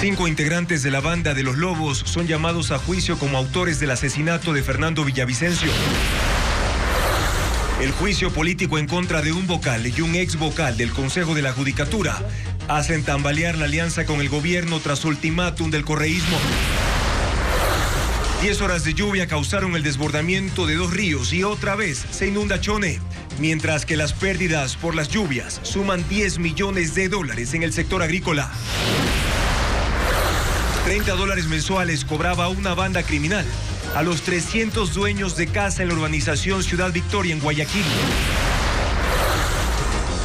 5 integrantes de la banda de Los Lobos son llamados a juicio como autores del asesinato de Fernando Villavicencio. El juicio político en contra de un vocal y un ex vocal del Consejo de la Judicatura hacen tambalear la alianza con el gobierno tras ultimátum del correísmo. 10 horas de lluvia causaron el desbordamiento de 2 ríos y otra vez se inunda Chone, mientras que las pérdidas por las lluvias suman $10 millones en el sector agrícola. $30 mensuales cobraba una banda criminal a los 300 dueños de casa en la urbanización Ciudad Victoria en Guayaquil.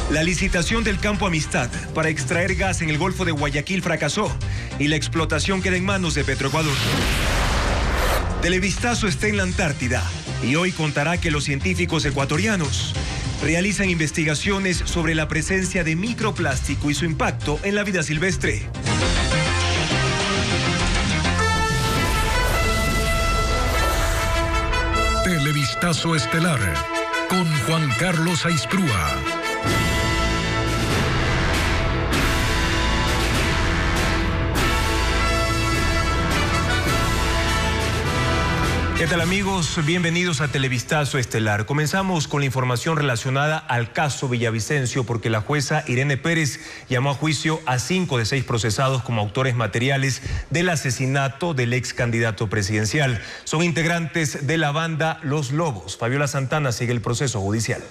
La licitación del Campo Amistad para extraer gas en el Golfo de Guayaquil fracasó y la explotación queda en manos de Petroecuador. Televistazo está en la Antártida y hoy contará que los científicos ecuatorianos realizan investigaciones sobre la presencia de microplástico y su impacto en la vida silvestre. Televistazo estelar con Juan Carlos Aisprúa. ¿Qué tal, amigos? Bienvenidos a Televistazo Estelar. Comenzamos con la información relacionada al caso Villavicencio, porque la jueza Irene Pérez llamó a juicio a 5 de 6 procesados como autores materiales del asesinato del ex candidato presidencial. Son integrantes de la banda Los Lobos. Fabiola Santana sigue el proceso judicial.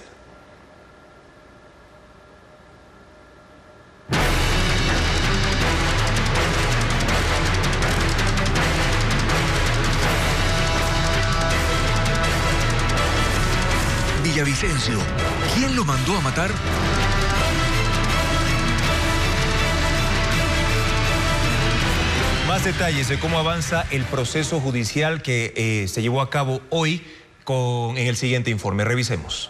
Villavicencio, ¿quién lo mandó a matar? Más detalles de cómo avanza el proceso judicial que se llevó a cabo hoy en el siguiente informe. Revisemos.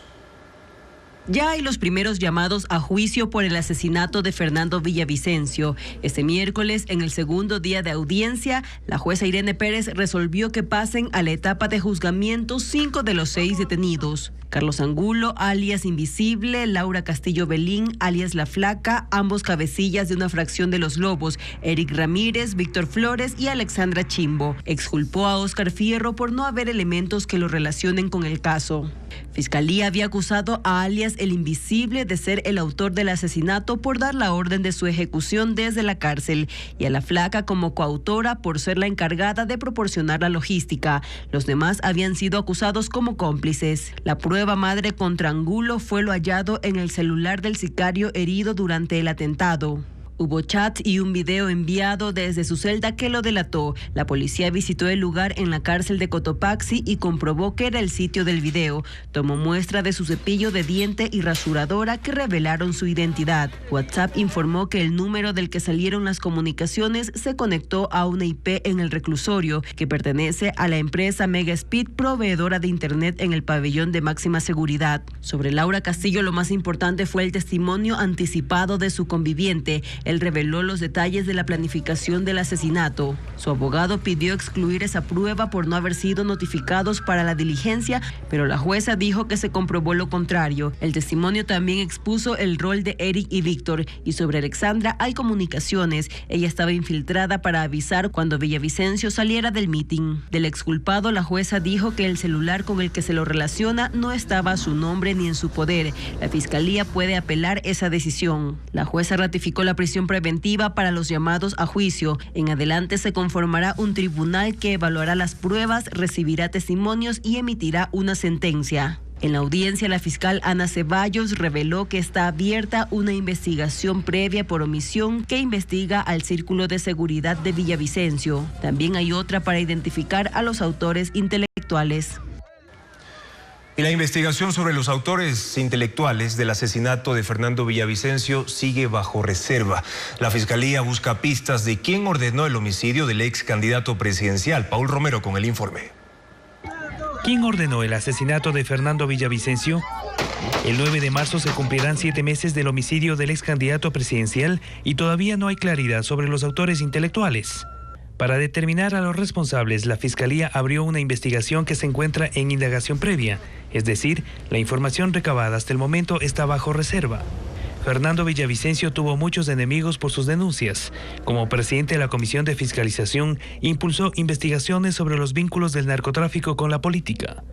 Ya hay los primeros llamados a juicio por el asesinato de Fernando Villavicencio. Este miércoles, en el segundo día de audiencia, la jueza Irene Pérez resolvió que pasen a la etapa de juzgamiento 5 de los 6 detenidos. Carlos Angulo, alias Invisible, Laura Castillo Belín, alias La Flaca, ambos cabecillas de una fracción de Los Lobos, Eric Ramírez, Víctor Flores y Alexandra Chimbo. Exculpó a Óscar Fierro por no haber elementos que lo relacionen con el caso. Fiscalía había acusado a alias El Invisible de ser el autor del asesinato por dar la orden de su ejecución desde la cárcel y a La Flaca como coautora por ser la encargada de proporcionar la logística. Los demás habían sido acusados como cómplices. La prueba madre contra Angulo fue lo hallado en el celular del sicario herido durante el atentado. Hubo chat y un video enviado desde su celda que lo delató. La policía visitó el lugar en la cárcel de Cotopaxi y comprobó que era el sitio del video. Tomó muestra de su cepillo de diente y rasuradora que revelaron su identidad. WhatsApp informó que el número del que salieron las comunicaciones se conectó a una IP en el reclusorio, que pertenece a la empresa Megaspeed, proveedora de internet en el pabellón de máxima seguridad. Sobre Laura Castillo, lo más importante fue el testimonio anticipado de su conviviente. Él reveló los detalles de la planificación del asesinato. Su abogado pidió excluir esa prueba por no haber sido notificados para la diligencia, pero la jueza dijo que se comprobó lo contrario. El testimonio también expuso el rol de Eric y Víctor, y sobre Alexandra hay comunicaciones. Ella estaba infiltrada para avisar cuando Villavicencio saliera del mitin. Del exculpado, la jueza dijo que el celular con el que se lo relaciona no estaba a su nombre ni en su poder. La fiscalía puede apelar esa decisión. La jueza ratificó la prisión preventiva para los llamados a juicio. En adelante se conformará un tribunal que evaluará las pruebas, recibirá testimonios y emitirá una sentencia. En la audiencia, la fiscal Ana Ceballos reveló que está abierta una investigación previa por omisión que investiga al Círculo de Seguridad de Villavicencio. También hay otra para identificar a los autores intelectuales. Y la investigación sobre los autores intelectuales del asesinato de Fernando Villavicencio sigue bajo reserva. La Fiscalía busca pistas de quién ordenó el homicidio del ex candidato presidencial. Paul Romero con el informe. ¿Quién ordenó el asesinato de Fernando Villavicencio? El 9 de marzo se cumplirán 7 meses del homicidio del ex candidato presidencial y todavía no hay claridad sobre los autores intelectuales. Para determinar a los responsables, la Fiscalía abrió una investigación que se encuentra en indagación previa, es decir, la información recabada hasta el momento está bajo reserva. Fernando Villavicencio tuvo muchos enemigos por sus denuncias. Como presidente de la Comisión de Fiscalización, impulsó investigaciones sobre los vínculos del narcotráfico con la política.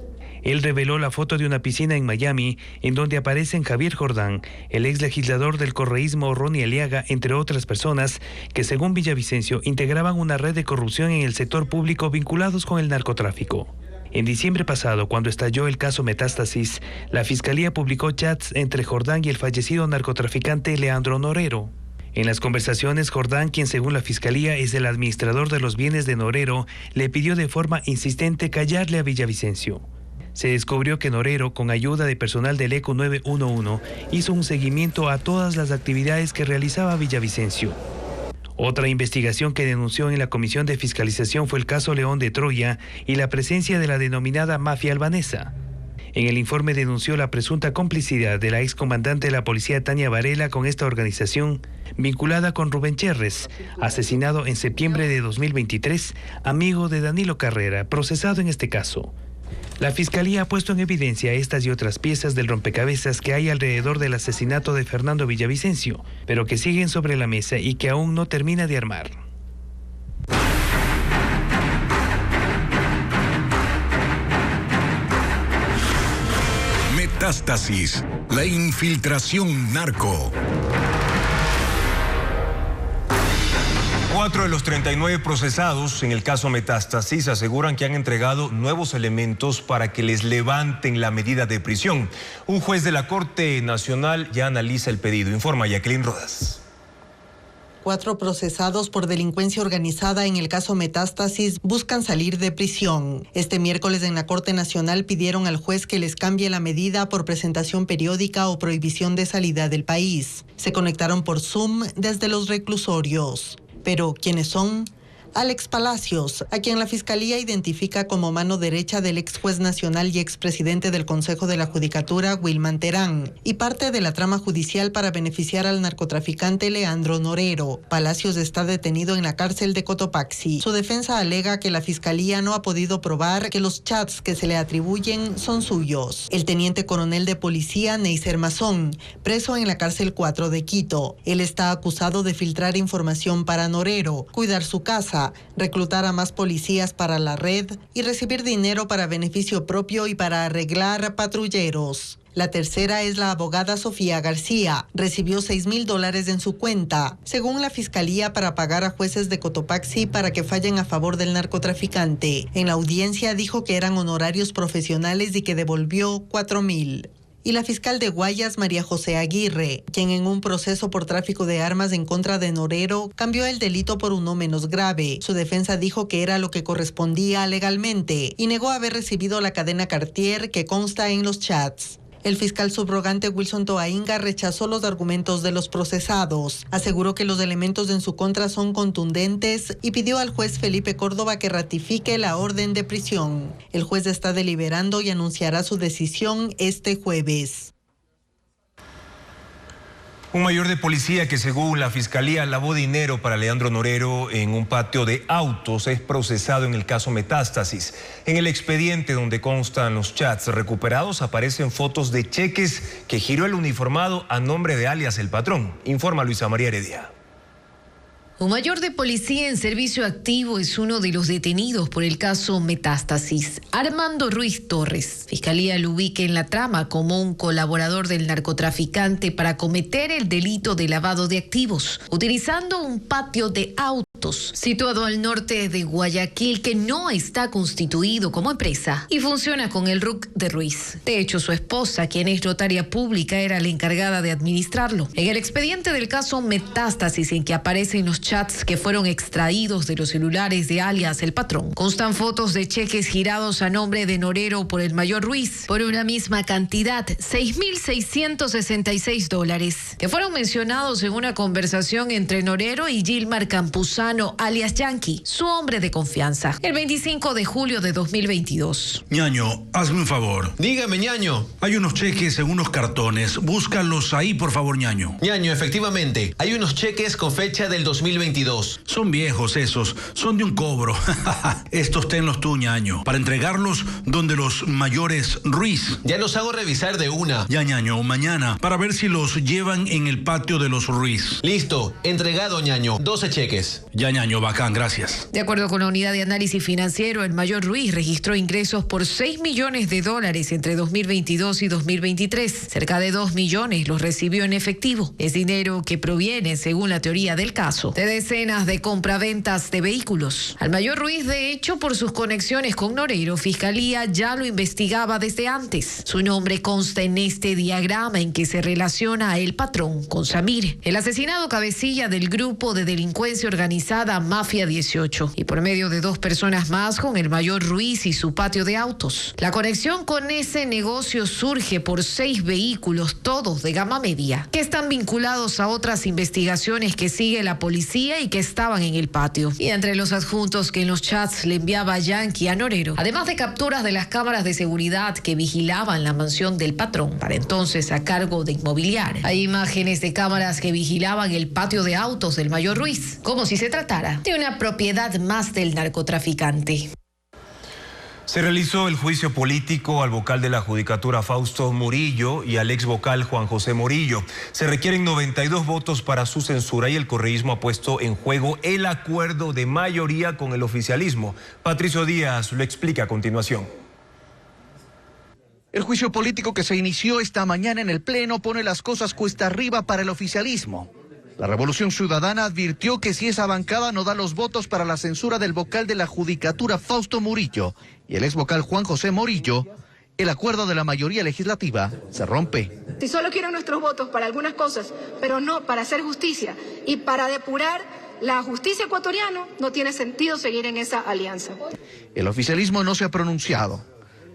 Él reveló la foto de una piscina en Miami, en donde aparecen Javier Jordán, el ex legislador del correísmo Ronnie Aliaga, entre otras personas que, según Villavicencio, integraban una red de corrupción en el sector público vinculados con el narcotráfico. En diciembre pasado, cuando estalló el caso Metástasis, la Fiscalía publicó chats entre Jordán y el fallecido narcotraficante Leandro Norero. En las conversaciones, Jordán, quien según la Fiscalía es el administrador de los bienes de Norero, le pidió de forma insistente callarle a Villavicencio. Se descubrió que Norero, con ayuda de personal del ECO 911, hizo un seguimiento a todas las actividades que realizaba Villavicencio. Otra investigación que denunció en la Comisión de Fiscalización fue el caso León de Troya y la presencia de la denominada mafia albanesa. En el informe denunció la presunta complicidad de la excomandante de la policía Tania Varela con esta organización, vinculada con Rubén Cherres, asesinado en septiembre de 2023, amigo de Danilo Carrera, procesado en este caso. La Fiscalía ha puesto en evidencia estas y otras piezas del rompecabezas que hay alrededor del asesinato de Fernando Villavicencio, pero que siguen sobre la mesa y que aún no termina de armar. Metástasis, la infiltración narco. 4 de los 39 procesados en el caso Metástasis aseguran que han entregado nuevos elementos para que les levanten la medida de prisión. Un juez de la Corte Nacional ya analiza el pedido. Informa Jacqueline Rodas. 4 procesados por delincuencia organizada en el caso Metástasis buscan salir de prisión. Este miércoles en la Corte Nacional pidieron al juez que les cambie la medida por presentación periódica o prohibición de salida del país. Se conectaron por Zoom desde los reclusorios. Pero, ¿quiénes son? Alex Palacios, a quien la Fiscalía identifica como mano derecha del ex juez nacional y expresidente del Consejo de la Judicatura, Wilman Terán, y parte de la trama judicial para beneficiar al narcotraficante Leandro Norero. Palacios está detenido en la cárcel de Cotopaxi. Su defensa alega que la Fiscalía no ha podido probar que los chats que se le atribuyen son suyos. El teniente coronel de policía, Neiser Mazón, preso en la cárcel 4 de Quito. Él está acusado de filtrar información para Norero, cuidar su casa, reclutar a más policías para la red y recibir dinero para beneficio propio y para arreglar patrulleros. La tercera es la abogada Sofía García. Recibió $6,000 en su cuenta, según la Fiscalía, para pagar a jueces de Cotopaxi para que fallen a favor del narcotraficante. En la audiencia dijo que eran honorarios profesionales y que devolvió $4,000. Y la fiscal de Guayas, María José Aguirre, quien en un proceso por tráfico de armas en contra de Norero cambió el delito por uno menos grave. Su defensa dijo que era lo que correspondía legalmente y negó haber recibido la cadena Cartier que consta en los chats. El fiscal subrogante Wilson Toainga rechazó los argumentos de los procesados. Aseguró que los elementos en su contra son contundentes y pidió al juez Felipe Córdoba que ratifique la orden de prisión. El juez está deliberando y anunciará su decisión este jueves. Un mayor de policía que, según la Fiscalía, lavó dinero para Leandro Norero en un patio de autos es procesado en el caso Metástasis. En el expediente donde constan los chats recuperados aparecen fotos de cheques que giró el uniformado a nombre de alias El Patrón. Informa Luisa María Heredia. Un mayor de policía en servicio activo es uno de los detenidos por el caso Metástasis. Armando Ruiz Torres. Fiscalía lo ubica en la trama como un colaborador del narcotraficante para cometer el delito de lavado de activos, utilizando un patio de autos situado al norte de Guayaquil que no está constituido como empresa y funciona con el RUC de Ruiz. De hecho, su esposa, quien es notaria pública, era la encargada de administrarlo. En el expediente del caso Metástasis, en que aparecen los chats que fueron extraídos de los celulares de alias El Patrón, constan fotos de cheques girados a nombre de Norero por el mayor Ruiz por una misma cantidad, $6,666, que fueron mencionados en una conversación entre Norero y Gilmar Campuzano Lozano, alias Yankee, su hombre de confianza, el 25 de julio de 2022. Ñaño, hazme un favor. Dígame, ñaño. Hay unos cheques en unos cartones. Búscalos ahí, por favor, ñaño. Ñaño, efectivamente, hay unos cheques con fecha del 2022. Son viejos esos, son de un cobro. Estos tenlos tú, ñaño, para entregarlos donde los mayores Ruiz. Ya los hago revisar de una. Ya, ñaño, mañana, para ver si los llevan en el patio de los Ruiz. Listo, entregado, ñaño. 12 cheques. Ya, ñaño, bacán, gracias. De acuerdo con la Unidad de Análisis Financiero, el mayor Ruiz registró ingresos por $6 millones entre 2022 y 2023. Cerca de 2 millones los recibió en efectivo. Es dinero que proviene, según la teoría del caso, de decenas de compraventas de vehículos. Al mayor Ruiz, de hecho, por sus conexiones con Noreiro, Fiscalía ya lo investigaba desde antes. Su nombre consta en este diagrama en que se relaciona a el patrón con Samir, el asesinado cabecilla del grupo de delincuencia organizada Mafia 18, y por medio de 2 personas más con el mayor Ruiz y su patio de autos. La conexión con ese negocio surge por 6 vehículos, todos de gama media, que están vinculados a otras investigaciones que sigue la policía y que estaban en el patio. Y entre los adjuntos que en los chats le enviaba Yankee a Noreiro, además de capturas de las cámaras de seguridad que vigilaban la mansión del patrón, para entonces a cargo de Inmobiliar, hay imágenes de cámaras que vigilaban el patio de autos del mayor Ruiz, como si se tratara de una propiedad más del narcotraficante. Se realizó el juicio político al vocal de la Judicatura Fausto Murillo y al ex vocal Juan José Morillo. Se requieren 92 votos para su censura y el correísmo ha puesto en juego el acuerdo de mayoría con el oficialismo. Patricio Díaz lo explica a continuación. El juicio político que se inició esta mañana en el Pleno pone las cosas cuesta arriba para el oficialismo. La Revolución Ciudadana advirtió que si esa bancada no da los votos para la censura del vocal de la Judicatura Fausto Murillo y el ex vocal Juan José Morillo, el acuerdo de la mayoría legislativa se rompe. Si solo quieren nuestros votos para algunas cosas, pero no para hacer justicia y para depurar la justicia ecuatoriana, no tiene sentido seguir en esa alianza. El oficialismo no se ha pronunciado.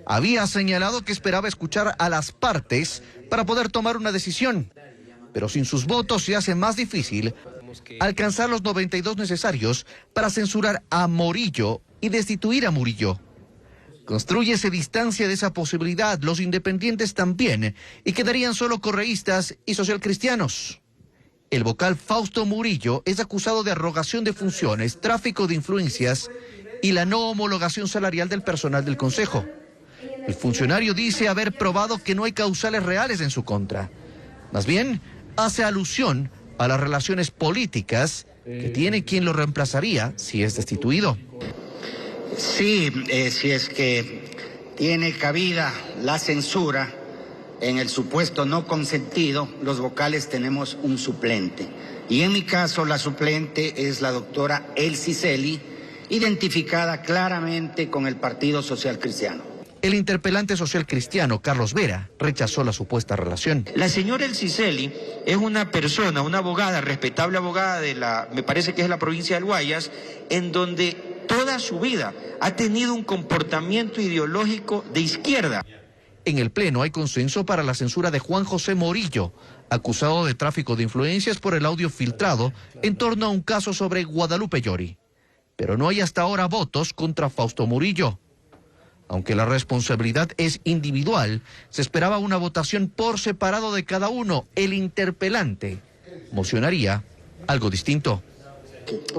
Había señalado que esperaba escuchar a las partes para poder tomar una decisión, pero sin sus votos se hace más difícil alcanzar los 92 necesarios para censurar a Morillo y destituir a Murillo. Construyese distancia de esa posibilidad los independientes también, y quedarían solo correístas y socialcristianos. El vocal Fausto Murillo es acusado de arrogación de funciones, tráfico de influencias y la no homologación salarial del personal del Consejo. El funcionario dice haber probado que no hay causales reales en su contra. Más bien, hace alusión a las relaciones políticas que tiene quien lo reemplazaría si es destituido. Sí, si es que tiene cabida la censura, en el supuesto no consentido, los vocales tenemos un suplente. Y en mi caso, la suplente es la doctora Elsie Celi, identificada claramente con el Partido Social Cristiano. El interpelante social cristiano, Carlos Vera, rechazó la supuesta relación. La señora Elsie Celi es una persona, una abogada, respetable abogada me parece que es la provincia del Guayas, en donde toda su vida ha tenido un comportamiento ideológico de izquierda. En el Pleno hay consenso para la censura de Juan José Morillo, acusado de tráfico de influencias por el audio filtrado en torno a un caso sobre Guadalupe Llori. Pero no hay hasta ahora votos contra Fausto Murillo. Aunque la responsabilidad es individual, se esperaba una votación por separado de cada uno. El interpelante mocionaría algo distinto.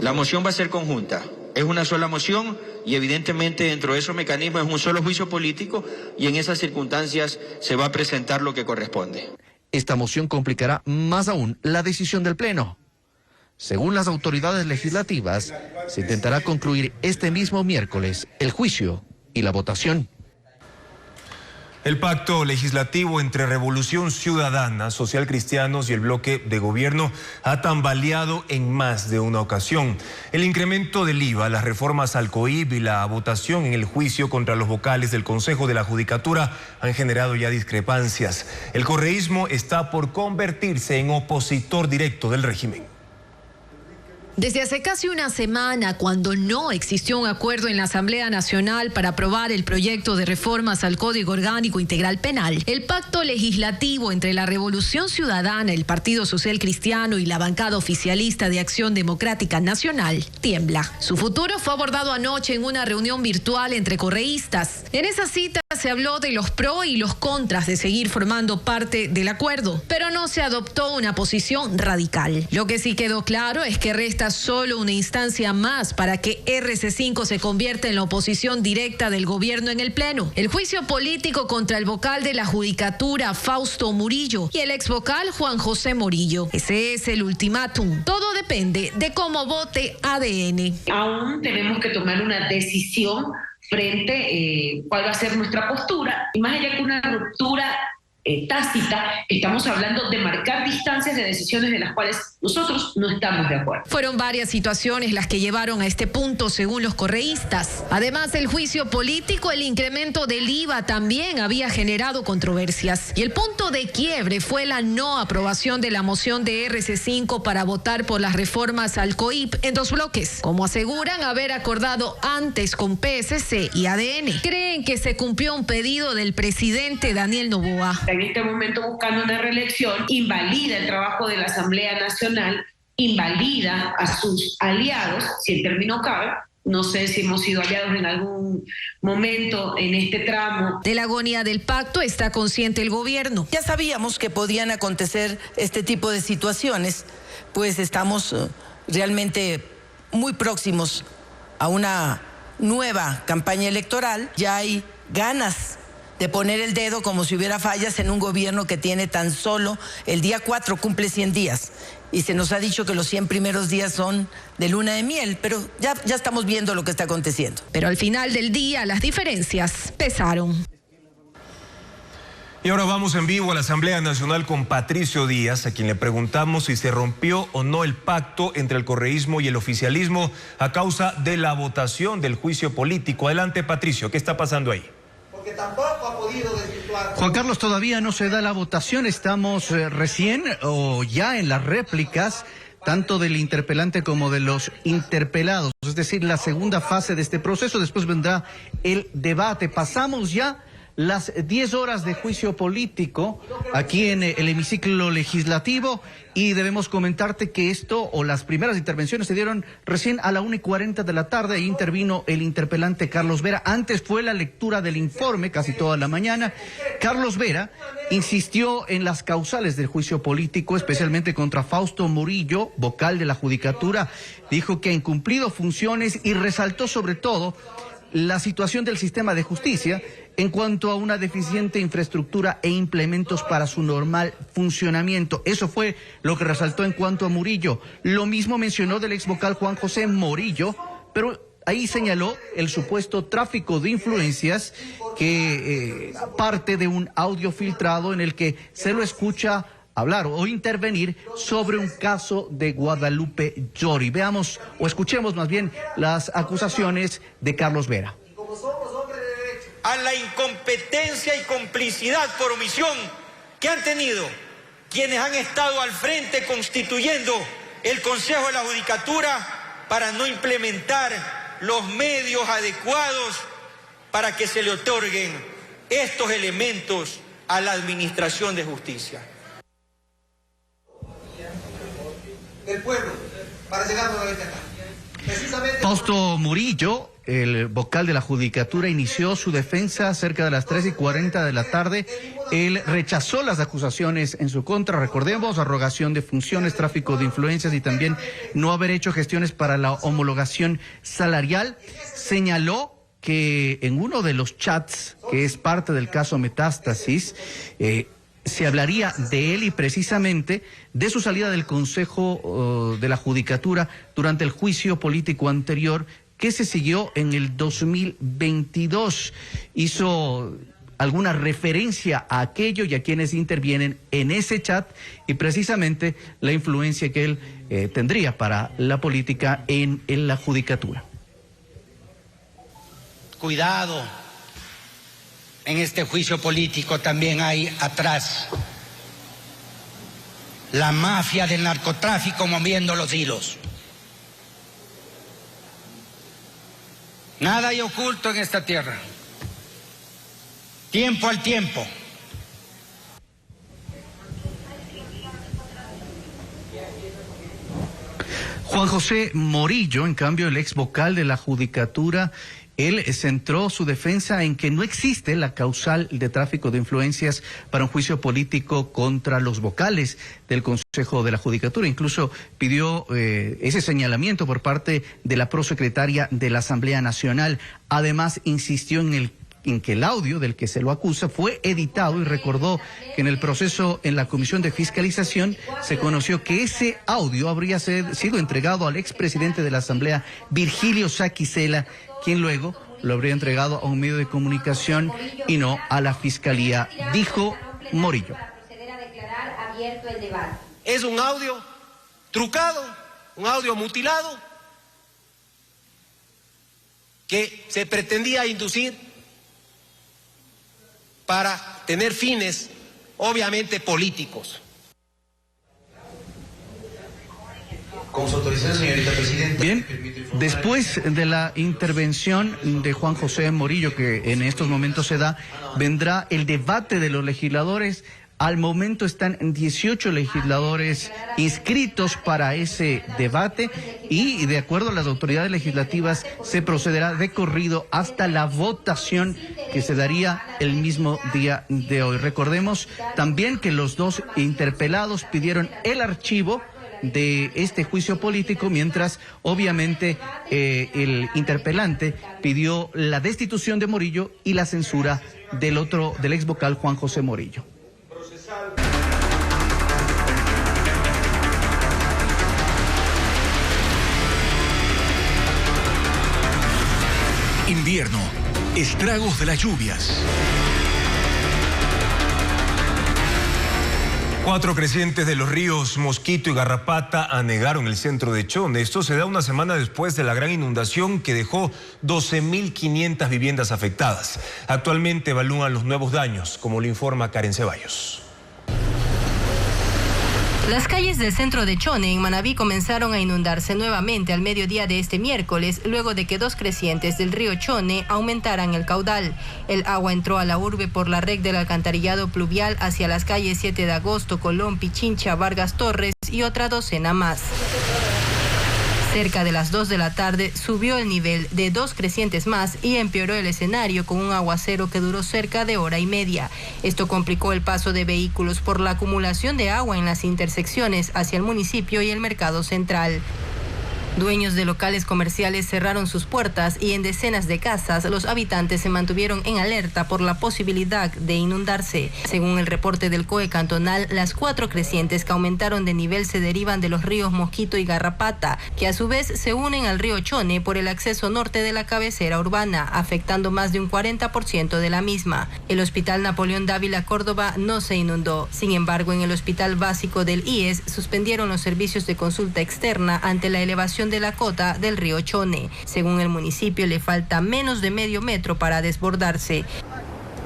La moción va a ser conjunta. Es una sola moción y evidentemente dentro de esos mecanismos es un solo juicio político y en esas circunstancias se va a presentar lo que corresponde. Esta moción complicará más aún la decisión del Pleno. Según las autoridades legislativas, se intentará concluir este mismo miércoles el juicio y la votación. El pacto legislativo entre Revolución Ciudadana, Socialcristianos y el bloque de gobierno ha tambaleado en más de una ocasión. El incremento del IVA, las reformas al COIP y la votación en el juicio contra los vocales del Consejo de la Judicatura han generado ya discrepancias. El correísmo está por convertirse en opositor directo del régimen. Desde hace casi una semana, cuando no existió un acuerdo en la Asamblea Nacional para aprobar el proyecto de reformas al Código Orgánico Integral Penal, el pacto legislativo entre la Revolución Ciudadana, el Partido Social Cristiano y la bancada oficialista de Acción Democrática Nacional tiembla. Su futuro fue abordado anoche en una reunión virtual entre correístas. En esa cita se habló de los pros y los contras de seguir formando parte del acuerdo, pero no se adoptó una posición radical. Lo que sí quedó claro es que resta solo una instancia más para que RC5 se convierta en la oposición directa del gobierno en el Pleno. El juicio político contra el vocal de la Judicatura, Fausto Murillo, y el exvocal Juan José Morillo. Ese es el ultimátum. Todo depende de cómo vote ADN. Aún tenemos que tomar una decisión frente cuál va a ser nuestra postura. Y más allá que una ruptura tácita, estamos hablando de marcar distancias de decisiones de las cuales nosotros no estamos de acuerdo. Fueron varias situaciones las que llevaron a este punto, según los correístas. Además del juicio político, el incremento del IVA también había generado controversias. Y el punto de quiebre fue la no aprobación de la moción de RC5 para votar por las reformas al COIP en 2 bloques, como aseguran haber acordado antes con PSC y ADN. Creen que se cumplió un pedido del presidente Daniel Noboa. En este momento buscando una reelección, invalida el trabajo de la Asamblea Nacional, invalida a sus aliados, si el término cabe. No sé si hemos sido aliados en algún momento en este tramo. De la agonía del pacto está consciente el gobierno. Ya sabíamos que podían acontecer este tipo de situaciones, pues estamos realmente muy próximos a una nueva campaña electoral. Ya hay ganas de poner el dedo como si hubiera fallas en un gobierno que tiene tan solo el día 4 cumple 100 días. Y se nos ha dicho que los 100 primeros días son de luna de miel, pero ya estamos viendo lo que está aconteciendo. Pero al final del día las diferencias pesaron. Y ahora vamos en vivo a la Asamblea Nacional con Patricio Díaz, a quien le preguntamos si se rompió o no el pacto entre el correísmo y el oficialismo a causa de la votación del juicio político. Adelante, Patricio, ¿qué está pasando ahí? Porque tampoco ha podido desvirtuar. Juan Carlos, todavía no se da la votación, estamos recién o ya en las réplicas, tanto del interpelante como de los interpelados, es decir, la segunda fase de este proceso. Después vendrá el debate. Pasamos ya las 10 horas de juicio político aquí en el hemiciclo legislativo y debemos comentarte que esto o las primeras intervenciones se dieron recién a la 1:40 de la tarde e intervino el interpelante Carlos Vera. Antes fue la lectura del informe casi toda la mañana. Carlos Vera insistió en las causales del juicio político, especialmente contra Fausto Murillo, vocal de la Judicatura. Dijo que ha incumplido funciones y resaltó sobre todo la situación del sistema de justicia en cuanto a una deficiente infraestructura e implementos para su normal funcionamiento. Eso fue lo que resaltó en cuanto a Murillo. Lo mismo mencionó del exvocal Juan José Morillo, pero ahí señaló el supuesto tráfico de influencias que parte de un audio filtrado en el que se lo escucha hablar o intervenir sobre un caso de Guadalupe Llori. Veamos o escuchemos más bien las acusaciones de Carlos Vera. A la incompetencia y complicidad por omisión que han tenido quienes han estado al frente constituyendo el Consejo de la Judicatura para no implementar los medios adecuados para que se le otorguen estos elementos a la Administración de Justicia. El pueblo, para llegar nuevamente acá. Fausto Murillo, el vocal de la Judicatura, inició su defensa cerca de las 3:40 de la tarde. Él rechazó las acusaciones en su contra, recordemos, arrogación de funciones, tráfico de influencias y también no haber hecho gestiones para la homologación salarial. Señaló que en uno de los chats, que es parte del caso Metástasis, se hablaría de él y precisamente de su salida del Consejo de la Judicatura durante el juicio político anterior que se siguió en el 2022. Hizo alguna referencia a aquello y a quienes intervienen en ese chat y precisamente la influencia que él tendría para la política en la Judicatura. Cuidado. En este juicio político también hay atrás la mafia del narcotráfico moviendo los hilos. Nada hay oculto en esta tierra. Tiempo al tiempo. Juan José Morillo, en cambio, el ex vocal de la Judicatura, él centró su defensa en que no existe la causal de tráfico de influencias para un juicio político contra los vocales del Consejo de la Judicatura. Incluso pidió ese señalamiento por parte de la prosecretaria de la Asamblea Nacional. Además, insistió en que el audio del que se lo acusa fue editado y recordó que en el proceso en la Comisión de Fiscalización se conoció que ese audio habría sido entregado al expresidente de la Asamblea, Virgilio Saquicela, quien luego lo habría entregado a un medio de comunicación y no a la Fiscalía, dijo Morillo. Es un audio trucado, un audio mutilado, que se pretendía inducir para tener fines, obviamente, políticos. Con su autorización, señorita presidenta. Bien, después de la intervención de Juan José Morillo, que en estos momentos se da, vendrá el debate de los legisladores. Al momento están 18 legisladores inscritos para ese debate y, de acuerdo a las autoridades legislativas, se procederá de corrido hasta la votación que se daría el mismo día de hoy. Recordemos también que los dos interpelados pidieron el archivo de este juicio político, mientras obviamente el interpelante pidió la destitución de Morillo y la censura del ex vocal Juan José Morillo. Invierno, estragos de las lluvias. 4 crecientes de los ríos Mosquito y Garrapata anegaron el centro de Chone. Esto se da una semana después de la gran inundación que dejó 12.500 viviendas afectadas. Actualmente evalúan los nuevos daños, como lo informa Karen Ceballos. Las calles del centro de Chone, en Manabí, comenzaron a inundarse nuevamente al mediodía de este miércoles, luego de que 2 crecientes del río Chone aumentaran el caudal. El agua entró a la urbe por la red del alcantarillado pluvial hacia las calles 7 de Agosto, Colón, Pichincha, Vargas Torres y otra docena más. Cerca de las 2 de la tarde subió el nivel de 2 crecientes más y empeoró el escenario con un aguacero que duró cerca de hora y media. Esto complicó el paso de vehículos por la acumulación de agua en las intersecciones hacia el municipio y el mercado central. Dueños de locales comerciales cerraron sus puertas y en decenas de casas los habitantes se mantuvieron en alerta por la posibilidad de inundarse. Según el reporte del COE cantonal, las 4 crecientes que aumentaron de nivel se derivan de los ríos Mosquito y Garrapata, que a su vez se unen al río Chone por el acceso norte de la cabecera urbana, afectando más de un 40% de la misma. El Hospital Napoleón Dávila Córdoba no se inundó. Sin embargo, en el Hospital Básico del IES suspendieron los servicios de consulta externa ante la elevación de la cota del río Chone. Según el municipio, le falta menos de medio metro para desbordarse.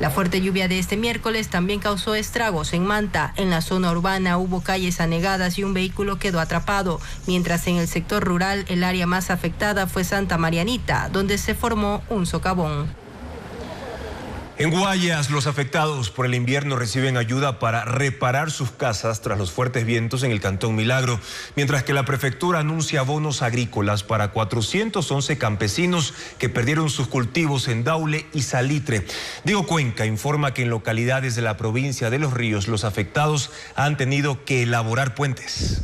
La fuerte lluvia de este miércoles también causó estragos en Manta. En la zona urbana hubo calles anegadas y un vehículo quedó atrapado, mientras en el sector rural el área más afectada fue Santa Marianita, donde se formó un socavón. En Guayas, los afectados por el invierno reciben ayuda para reparar sus casas tras los fuertes vientos en el Cantón Milagro, mientras que la prefectura anuncia bonos agrícolas para 411 campesinos que perdieron sus cultivos en Daule y Salitre. Diego Cuenca informa que en localidades de la provincia de Los Ríos los afectados han tenido que elaborar puentes.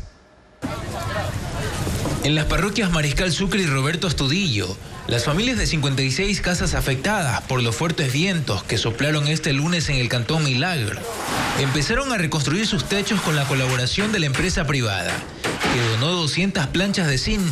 En las parroquias Mariscal Sucre y Roberto Astudillo, las familias de 56 casas afectadas por los fuertes vientos que soplaron este lunes en el Cantón Milagro empezaron a reconstruir sus techos con la colaboración de la empresa privada, que donó 200 planchas de zinc,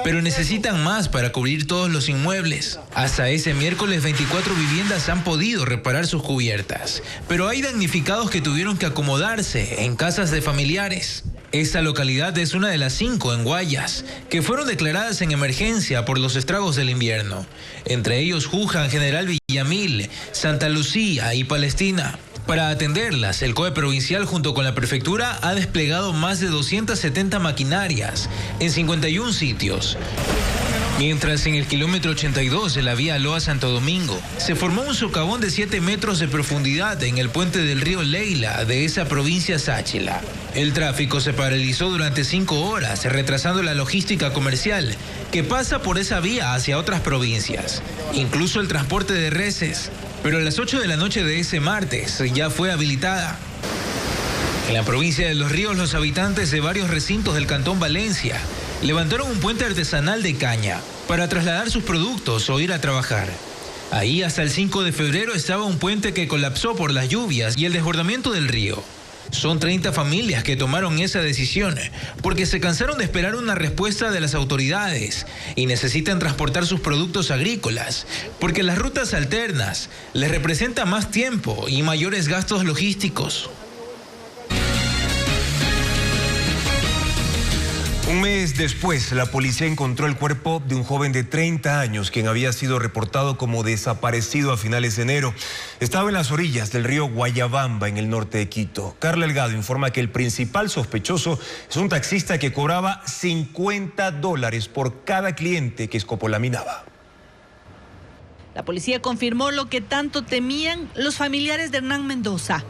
pero necesitan más para cubrir todos los inmuebles. Hasta ese miércoles 24 viviendas han podido reparar sus cubiertas, pero hay damnificados que tuvieron que acomodarse en casas de familiares. Esta localidad es una de las 5 en Guayas que fueron declaradas en emergencia por los estragos del invierno, entre ellos Juján, General Villamil, Santa Lucía y Palestina. Para atenderlas, el COE provincial junto con la prefectura ha desplegado más de 270 maquinarias en 51 sitios. Mientras en el kilómetro 82 de la vía Loa-Santo Domingo se formó un socavón de 7 metros de profundidad en el puente del río Leila de esa provincia Sáchila. El tráfico se paralizó durante 5 horas, retrasando la logística comercial que pasa por esa vía hacia otras provincias, incluso el transporte de reses. Pero a las 8 de la noche de ese martes ya fue habilitada. En la provincia de Los Ríos, los habitantes de varios recintos del Cantón Valencia levantaron un puente artesanal de caña para trasladar sus productos o ir a trabajar. Ahí hasta el 5 de febrero estaba un puente que colapsó por las lluvias y el desbordamiento del río. Son 30 familias que tomaron esa decisión porque se cansaron de esperar una respuesta de las autoridades y necesitan transportar sus productos agrícolas porque las rutas alternas les representan más tiempo y mayores gastos logísticos. Un mes después, la policía encontró el cuerpo de un joven de 30 años, quien había sido reportado como desaparecido a finales de enero. Estaba en las orillas del río Guayabamba, en el norte de Quito. Carla Delgado informa que el principal sospechoso es un taxista que cobraba $50 por cada cliente que escopolaminaba. La policía confirmó lo que tanto temían los familiares de Hernán Mendoza.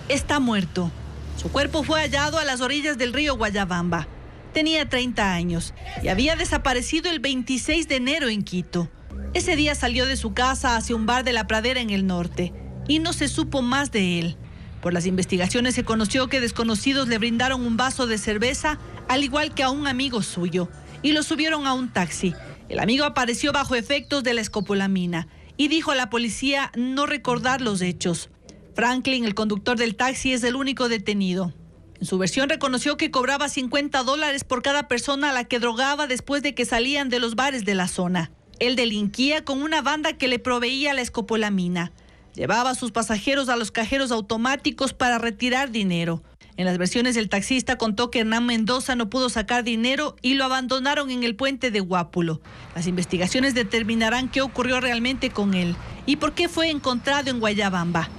Está muerto. Su cuerpo fue hallado a las orillas del río Guayabamba. Tenía 30 años y había desaparecido el 26 de enero en Quito. Ese día salió de su casa hacia un bar de La Pradera en el norte y no se supo más de él. Por las investigaciones se conoció que desconocidos le brindaron un vaso de cerveza, al igual que a un amigo suyo, y lo subieron a un taxi. El amigo apareció bajo efectos de la escopolamina y dijo a la policía no recordar los hechos. Franklin, el conductor del taxi, es el único detenido. En su versión reconoció que cobraba $50 por cada persona a la que drogaba después de que salían de los bares de la zona. Él delinquía con una banda que le proveía la escopolamina. Llevaba a sus pasajeros a los cajeros automáticos para retirar dinero. En las versiones del taxista contó que Hernán Mendoza no pudo sacar dinero y lo abandonaron en el puente de Guápulo. Las investigaciones determinarán qué ocurrió realmente con él y por qué fue encontrado en Guayabamba.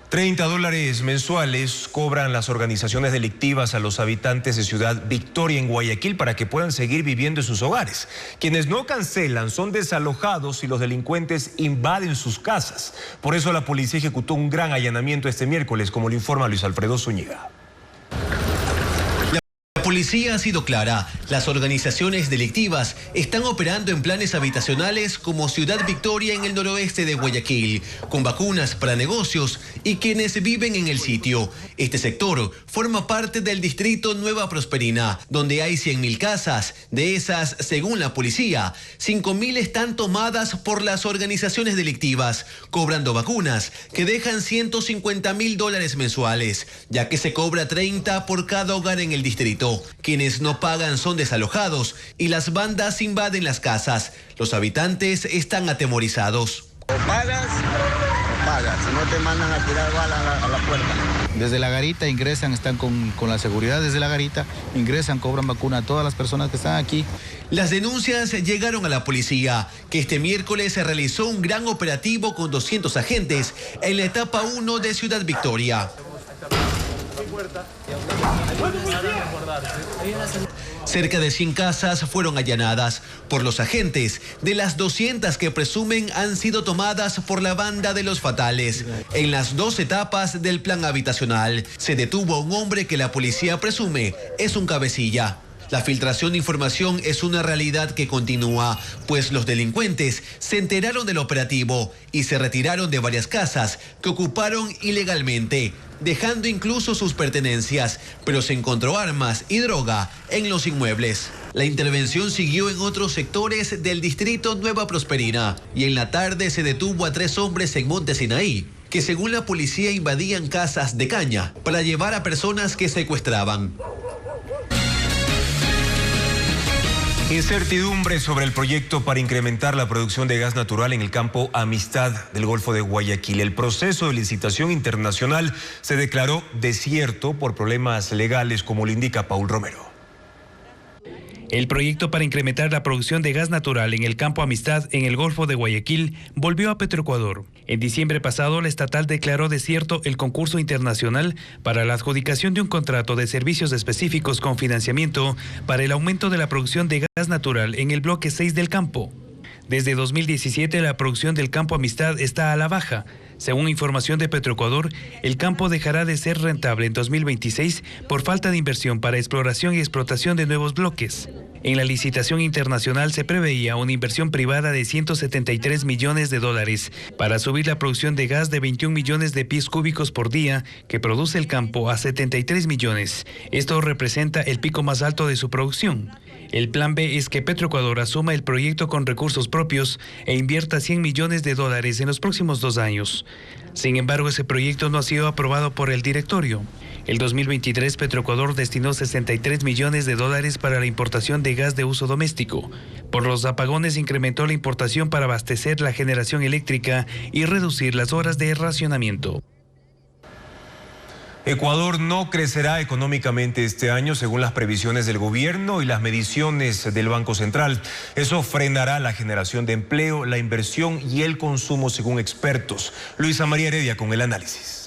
$30 mensuales cobran las organizaciones delictivas a los habitantes de Ciudad Victoria en Guayaquil para que puedan seguir viviendo en sus hogares. Quienes no cancelan son desalojados y los delincuentes invaden sus casas. Por eso la policía ejecutó un gran allanamiento este miércoles, como lo informa Luis Alfredo Zúñiga. La policía ha sido clara. Las organizaciones delictivas están operando en planes habitacionales como Ciudad Victoria en el noroeste de Guayaquil, con vacunas para negocios y quienes viven en el sitio. Este sector forma parte del distrito Nueva Prosperina, donde hay 100.000 casas. De esas, según la policía, 5.000 están tomadas por las organizaciones delictivas, cobrando vacunas que dejan $150.000 mensuales, ya que se cobra 30 por cada hogar en el distrito. Quienes no pagan son desalojados y las bandas invaden las casas. Los habitantes están atemorizados. O pagas, si no te mandan a tirar balas a la puerta. Desde la garita ingresan, están con la seguridad desde la garita, ingresan, cobran vacuna a todas las personas que están aquí. Las denuncias llegaron a la policía, que este miércoles se realizó un gran operativo con 200 agentes en la etapa 1 de Ciudad Victoria. Cerca de 100 casas fueron allanadas por los agentes. De las 200 que presumen han sido tomadas por la banda de los fatales. En las 2 etapas del plan habitacional se detuvo a un hombre que la policía presume es un cabecilla. La filtración de información es una realidad que continúa, pues los delincuentes se enteraron del operativo y se retiraron de varias casas que ocuparon ilegalmente, dejando incluso sus pertenencias, pero se encontró armas y droga en los inmuebles. La intervención siguió en otros sectores del distrito Nueva Prosperina y en la tarde se detuvo a 3 hombres en Monte Sinaí, que según la policía invadían casas de caña para llevar a personas que secuestraban. Incertidumbre sobre el proyecto para incrementar la producción de gas natural en el campo Amistad del Golfo de Guayaquil. El proceso de licitación internacional se declaró desierto por problemas legales, como lo indica Paul Romero. El proyecto para incrementar la producción de gas natural en el campo Amistad en el Golfo de Guayaquil volvió a Petroecuador. En diciembre pasado, la estatal declaró desierto el concurso internacional para la adjudicación de un contrato de servicios específicos con financiamiento para el aumento de la producción de gas natural en el bloque 6 del campo. Desde 2017, la producción del campo Amistad está a la baja. Según información de Petroecuador, el campo dejará de ser rentable en 2026 por falta de inversión para exploración y explotación de nuevos bloques. En la licitación internacional se preveía una inversión privada de $173 millones para subir la producción de gas de 21 millones de pies cúbicos por día que produce el campo a 73 millones. Esto representa el pico más alto de su producción. El plan B es que Petroecuador asuma el proyecto con recursos propios e invierta $100 millones en los próximos 2 años. Sin embargo, ese proyecto no ha sido aprobado por el directorio. El 2023, Petroecuador destinó $63 millones para la importación de gas de uso doméstico. Por los apagones incrementó la importación para abastecer la generación eléctrica y reducir las horas de racionamiento. Ecuador no crecerá económicamente este año según las previsiones del gobierno y las mediciones del Banco Central. Eso frenará la generación de empleo, la inversión y el consumo según expertos. Luisa María Heredia con el análisis.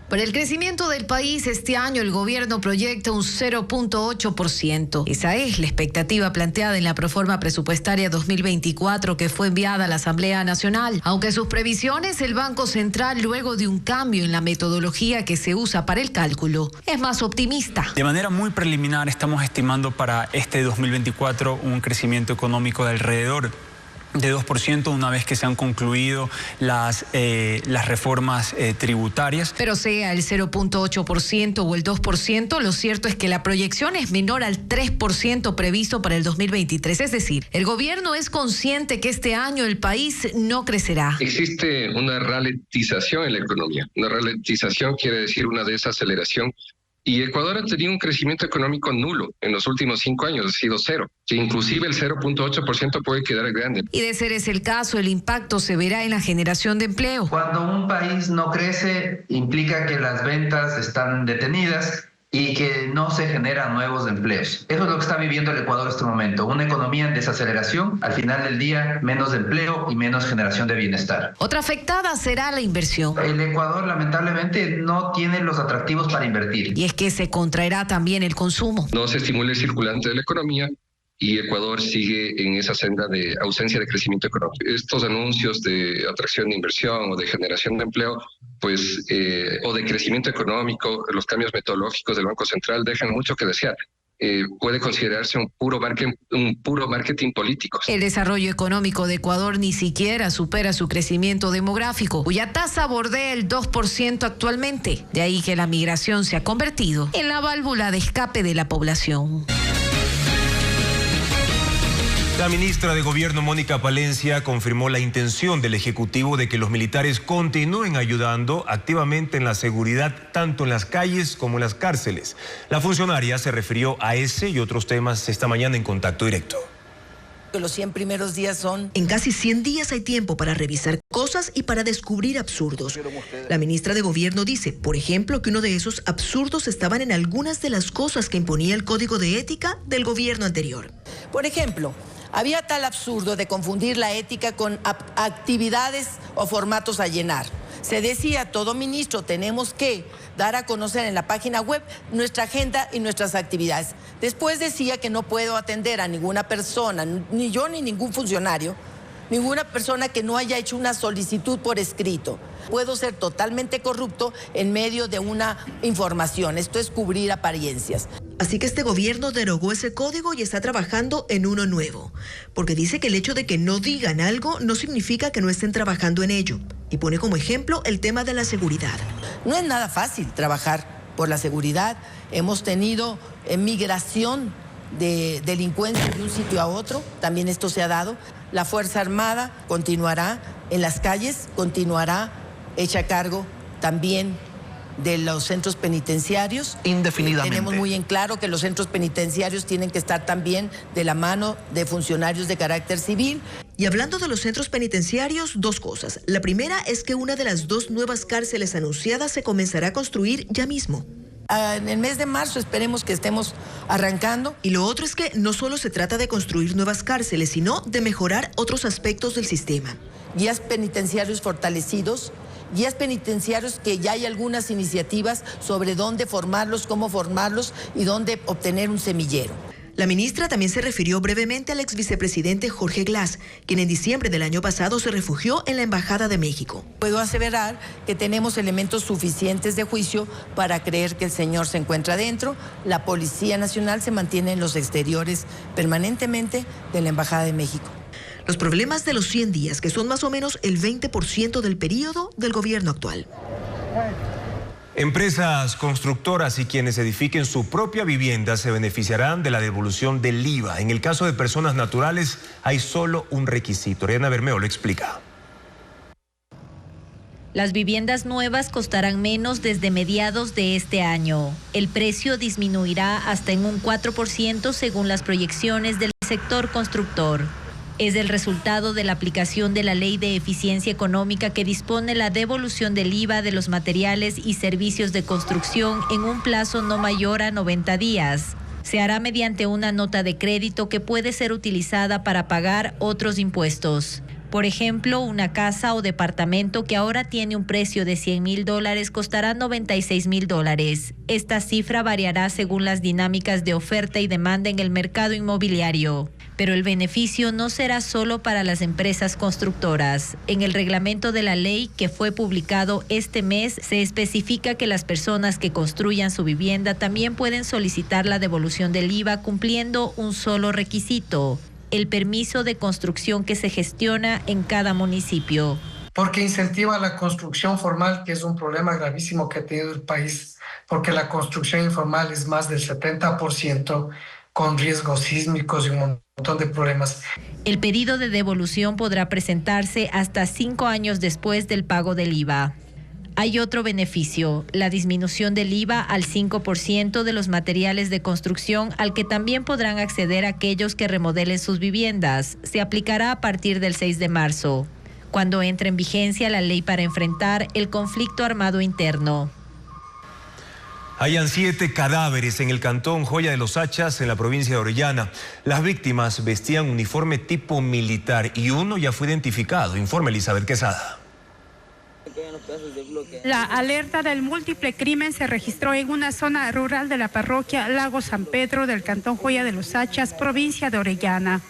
Para el crecimiento del país este año el gobierno proyecta un 0.8%. Esa es la expectativa planteada en la proforma presupuestaria 2024 que fue enviada a la Asamblea Nacional. Aunque sus previsiones, el Banco Central, luego de un cambio en la metodología que se usa para el cálculo, es más optimista. De manera muy preliminar estamos estimando para este 2024 un crecimiento económico de alrededor de 2% una vez que se han concluido las reformas tributarias. Pero sea el 0.8% o el 2%, lo cierto es que la proyección es menor al 3% previsto para el 2023. Es decir, el gobierno es consciente que este año el país no crecerá. Existe una ralentización en la economía. Una ralentización quiere decir una desaceleración. Y Ecuador ha tenido un crecimiento económico nulo en los últimos 5 años, ha sido cero. Que inclusive el 0.8% puede quedar grande. Y de ser ese el caso, el impacto se verá en la generación de empleo. Cuando un país no crece, implica que las ventas están detenidas y que no se generan nuevos empleos. Eso es lo que está viviendo el Ecuador en este momento. Una economía en desaceleración, al final del día menos empleo y menos generación de bienestar. Otra afectada será la inversión. El Ecuador lamentablemente no tiene los atractivos para invertir. Y es que se contraerá también el consumo. No se estimula el circulante de la economía y Ecuador sigue en esa senda de ausencia de crecimiento económico. Estos anuncios de atracción de inversión o de generación de empleo, pues, o de crecimiento económico, los cambios metodológicos del Banco Central dejan mucho que desear. Puede considerarse un puro marketing político. El desarrollo económico de Ecuador ni siquiera supera su crecimiento demográfico, cuya tasa bordea el 2% actualmente. De ahí que la migración se ha convertido en la válvula de escape de la población. La ministra de Gobierno, Mónica Palencia, confirmó la intención del Ejecutivo de que los militares continúen ayudando activamente en la seguridad, tanto en las calles como en las cárceles. La funcionaria se refirió a ese y otros temas esta mañana en Contacto Directo. Los 100 primeros días son... En casi 100 días hay tiempo para revisar cosas y para descubrir absurdos. La ministra de Gobierno dice, por ejemplo, que uno de esos absurdos estaban en algunas de las cosas que imponía el Código de Ética del gobierno anterior. Por ejemplo, había tal absurdo de confundir la ética con actividades o formatos a llenar. Se decía, todo ministro, tenemos que dar a conocer en la página web nuestra agenda y nuestras actividades. Después decía que no puedo atender a ninguna persona, ni yo ni ningún funcionario, ninguna persona que no haya hecho una solicitud por escrito. Puedo ser totalmente corrupto en medio de una información. Esto es cubrir apariencias. Así que este gobierno derogó ese código y está trabajando en uno nuevo. Porque dice que el hecho de que no digan algo no significa que no estén trabajando en ello. Y pone como ejemplo el tema de la seguridad. No es nada fácil trabajar por la seguridad. Hemos tenido migración de delincuencia de un sitio a otro. También esto se ha dado. La Fuerza Armada continuará en las calles, continuará hecha cargo también de los centros penitenciarios. Indefinidamente. Tenemos muy en claro que los centros penitenciarios tienen que estar también de la mano de funcionarios de carácter civil. Y hablando de los centros penitenciarios, 2 cosas. La primera es que una de las 2 nuevas cárceles anunciadas se comenzará a construir ya mismo. En el mes de marzo esperemos que estemos arrancando. Y lo otro es que no solo se trata de construir nuevas cárceles, sino de mejorar otros aspectos del sistema. Guías penitenciarios fortalecidos, guías penitenciarios que ya hay algunas iniciativas sobre dónde formarlos, cómo formarlos y dónde obtener un semillero. La ministra también se refirió brevemente al ex vicepresidente Jorge Glass, quien en diciembre del año pasado se refugió en la Embajada de México. Puedo aseverar que tenemos elementos suficientes de juicio para creer que el señor se encuentra dentro. La Policía Nacional se mantiene en los exteriores permanentemente de la Embajada de México. Los problemas de los 100 días, que son más o menos el 20% del periodo del gobierno actual. Empresas constructoras y quienes edifiquen su propia vivienda se beneficiarán de la devolución del IVA. En el caso de personas naturales hay solo un requisito. Oriana Bermeo lo explica. Las viviendas nuevas costarán menos desde mediados de este año. El precio disminuirá hasta en un 4% según las proyecciones del sector constructor. Es el resultado de la aplicación de la Ley de Eficiencia Económica que dispone la devolución del IVA de los materiales y servicios de construcción en un plazo no mayor a 90 días. Se hará mediante una nota de crédito que puede ser utilizada para pagar otros impuestos. Por ejemplo, una casa o departamento que ahora tiene un precio de $100,000 costará $96,000. Esta cifra variará según las dinámicas de oferta y demanda en el mercado inmobiliario. Pero el beneficio no será solo para las empresas constructoras. En el reglamento de la ley que fue publicado este mes, se especifica que las personas que construyan su vivienda también pueden solicitar la devolución del IVA cumpliendo un solo requisito: el permiso de construcción que se gestiona en cada municipio. Porque incentiva la construcción formal, que es un problema gravísimo que ha tenido el país, porque la construcción informal es más del 70%, con riesgos sísmicos y un montón de problemas. El pedido de devolución podrá presentarse hasta 5 años después del pago del IVA. Hay otro beneficio, la disminución del IVA al 5% de los materiales de construcción, al que también podrán acceder aquellos que remodelen sus viviendas. Se aplicará a partir del 6 de marzo, cuando entre en vigencia la ley para enfrentar el conflicto armado interno. Hayan 7 cadáveres en el cantón Joya de los Hachas, en la provincia de Orellana. Las víctimas vestían uniforme tipo militar y uno ya fue identificado. Informa Elizabeth Quesada. La alerta del múltiple crimen se registró en una zona rural de la parroquia Lago San Pedro del cantón Joya de los Hachas, provincia de Orellana.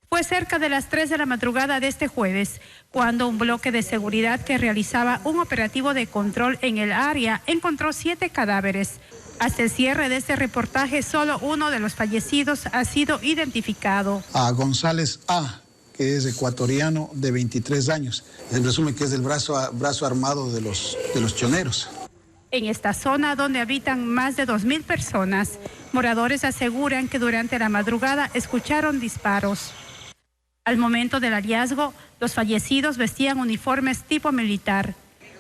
Fue cerca de las 3 de la madrugada de este jueves, cuando un bloque de seguridad que realizaba un operativo de control en el área encontró 7 cadáveres. Hasta el cierre de este reportaje, solo uno de los fallecidos ha sido identificado. A González A., que es ecuatoriano de 23 años. Se presume que es del brazo armado de los choneros. En esta zona, donde habitan más de 2,000 personas, moradores aseguran que durante la madrugada escucharon disparos. Al momento del hallazgo, los fallecidos vestían uniformes tipo militar.